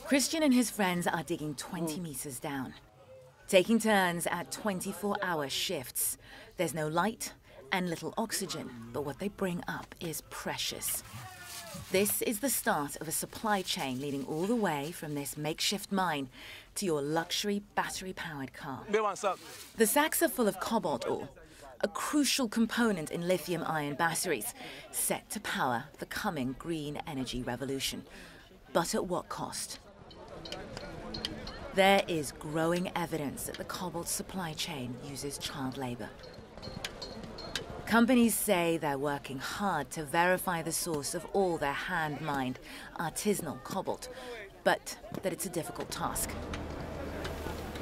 Christian and his friends are digging 20 meters down, taking turns at 24-hour shifts. There's no light and little oxygen, but what they bring up is precious. This is the start of a supply chain leading all the way from this makeshift mine to your luxury battery-powered car. The sacks are full of cobalt ore, a crucial component in lithium-ion batteries, set to power the coming green energy revolution. But at what cost? There is growing evidence that the cobalt supply chain uses child labor. Companies say they're working hard to verify the source of all their hand-mined, artisanal cobalt, but that it's a difficult task.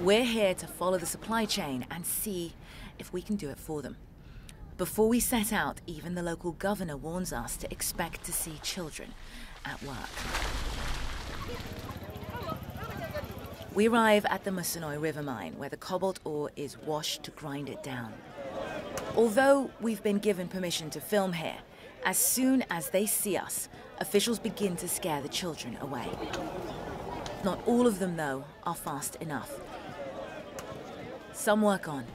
We're here to follow the supply chain and see if we can do it for them. Before we set out, even the local governor warns us to expect to see children at work. We arrive at the Musunoi River mine, where the cobalt ore is washed to grind it down. Although we've been given permission to film here, as soon as they see us, officials begin to scare the children away. Not all of them, though, are fast enough. Some work on.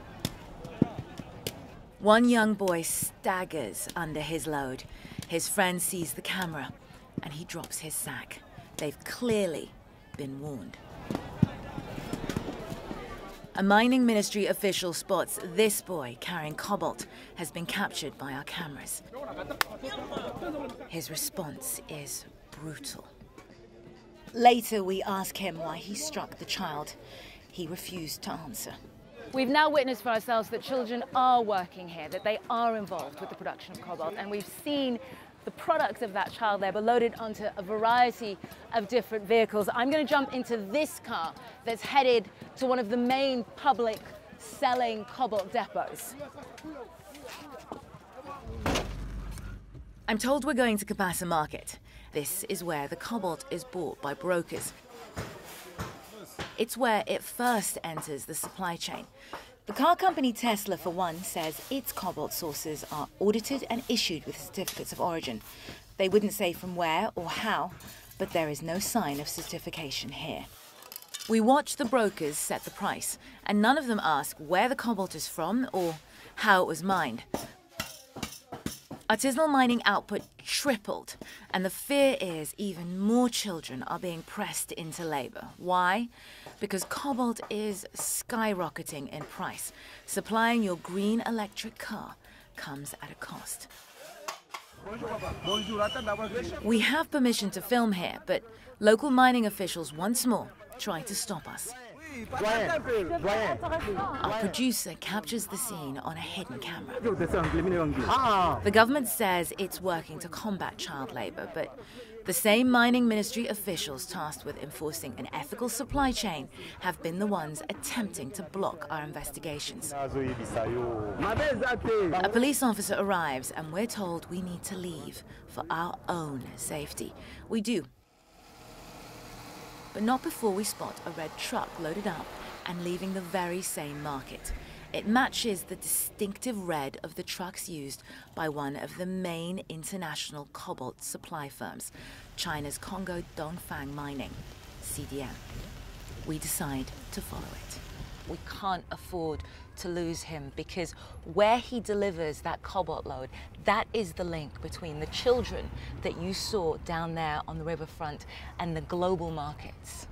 One young boy staggers under his load. His friend sees the camera, and he drops his sack. They've clearly been warned. A mining ministry official spots this boy carrying cobalt has been captured by our cameras. His response is brutal. Later, we ask him why he struck the child. He refused to answer. We've now witnessed for ourselves that children are working here, that they are involved with the production of cobalt, and we've seen the product of that child labor loaded onto a variety of different vehicles. I'm going to jump into this car that's headed to one of the main public selling cobalt depots. I'm told we're going to Kabasa Market. This is where the cobalt is bought by brokers. It's where it first enters the supply chain. The car company Tesla, for one, says its cobalt sources are audited and issued with certificates of origin. They wouldn't say from where or how, but there is no sign of certification here. We watch the brokers set the price, and none of them ask where the cobalt is from or how it was mined. Artisanal mining output tripled, and the fear is even more children are being pressed into labor. Why? Because cobalt is skyrocketing in price. Supplying your green electric car comes at a cost. We have permission to film here, but local mining officials once more try to stop us. Our producer captures the scene on a hidden camera. The government says it's working to combat child labor, but the same mining ministry officials tasked with enforcing an ethical supply chain have been the ones attempting to block our investigations. A police officer arrives and we're told we need to leave for our own safety. We do. But not before we spot a red truck loaded up and leaving the very same market. It matches the distinctive red of the trucks used by one of the main international cobalt supply firms, China's Congo Dongfang Mining, CDM. We decide to follow it. We can't afford to lose him because where he delivers that cobalt load, that is the link between the children that you saw down there on the riverfront and the global markets.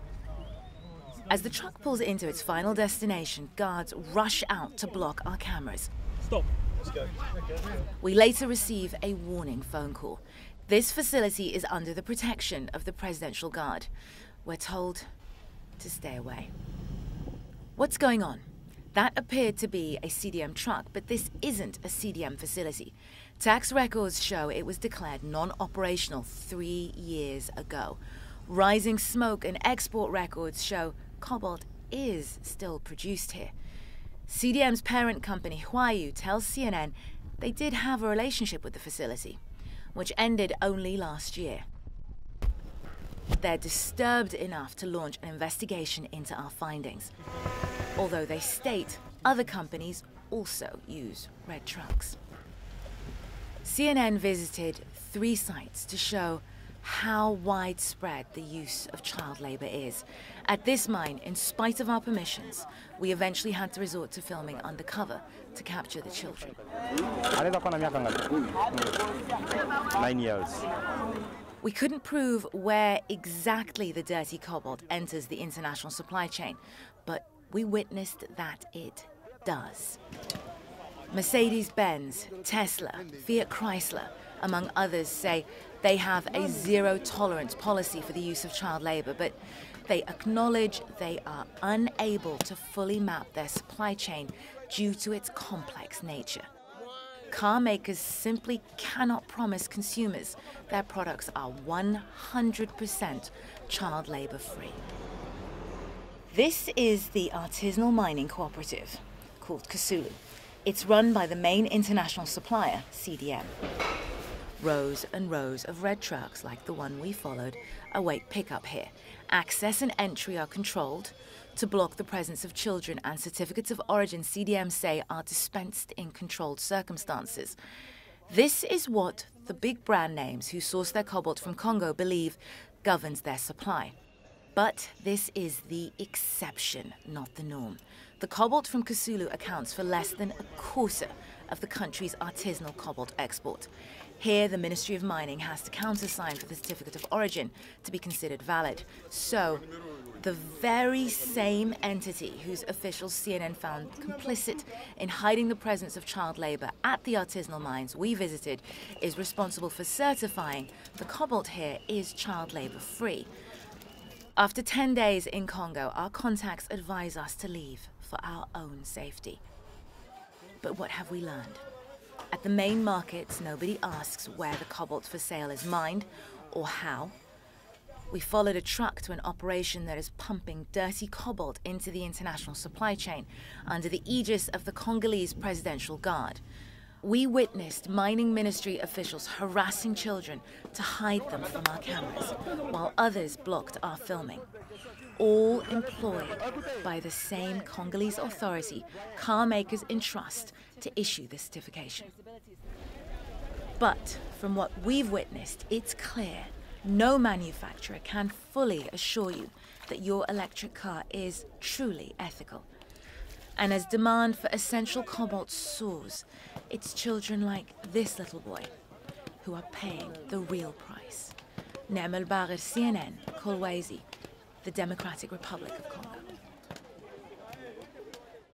As the truck pulls into its final destination, guards rush out to block our cameras. Stop. Let's go. We later receive a warning phone call. This facility is under the protection of the Presidential Guard. We're told to stay away. What's going on? That appeared to be a CDM truck, but this isn't a CDM facility. Tax records show it was declared non-operational 3 years ago. Rising smoke and export records show cobalt is still produced here. CDM's parent company, Huayu, tells CNN they did have a relationship with the facility, which ended only last year. They're disturbed enough to launch an investigation into our findings, although they state other companies also use red trucks. CNN visited 3 sites to show how widespread the use of child labor is. At this mine, in spite of our permissions, we eventually had to resort to filming undercover to capture the children. 9 years. We couldn't prove where exactly the dirty cobalt enters the international supply chain, but we witnessed that it does. Mercedes-Benz, Tesla, Fiat Chrysler, among others, say they have a zero-tolerance policy for the use of child labor, but they acknowledge they are unable to fully map their supply chain due to its complex nature. Car makers simply cannot promise consumers their products are 100% child labor free. This is the artisanal mining cooperative called Kasulu. It's run by the main international supplier, CDM. Rows and rows of red trucks like the one we followed await pickup here. Access and entry are controlled to block the presence of children, and certificates of origin, CDM say, are dispensed in controlled circumstances. This is what the big brand names who source their cobalt from Congo believe governs their supply. But this is the exception, not the norm. The cobalt from Kasulu accounts for less than a quarter of the country's artisanal cobalt export. Here, the Ministry of Mining has to countersign for the certificate of origin to be considered valid. So, the very same entity whose officials CNN found complicit in hiding the presence of child labor at the artisanal mines we visited is responsible for certifying the cobalt here is child labor free. After 10 days in Congo, our contacts advise us to leave for our own safety. But what have we learned? At the main markets, nobody asks where the cobalt for sale is mined or how. We followed a truck to an operation that is pumping dirty cobalt into the international supply chain under the aegis of the Congolese Presidential Guard. We witnessed mining ministry officials harassing children to hide them from our cameras, while others blocked our filming. All employed by the same Congolese authority car makers entrust to issue the certification. But from what we've witnessed, it's clear no manufacturer can fully assure you that your electric car is truly ethical. And as demand for essential cobalt soars, it's children like this little boy who are paying the real price. Nima Elbagir, CNN, Kolwezi, the Democratic Republic of Congo.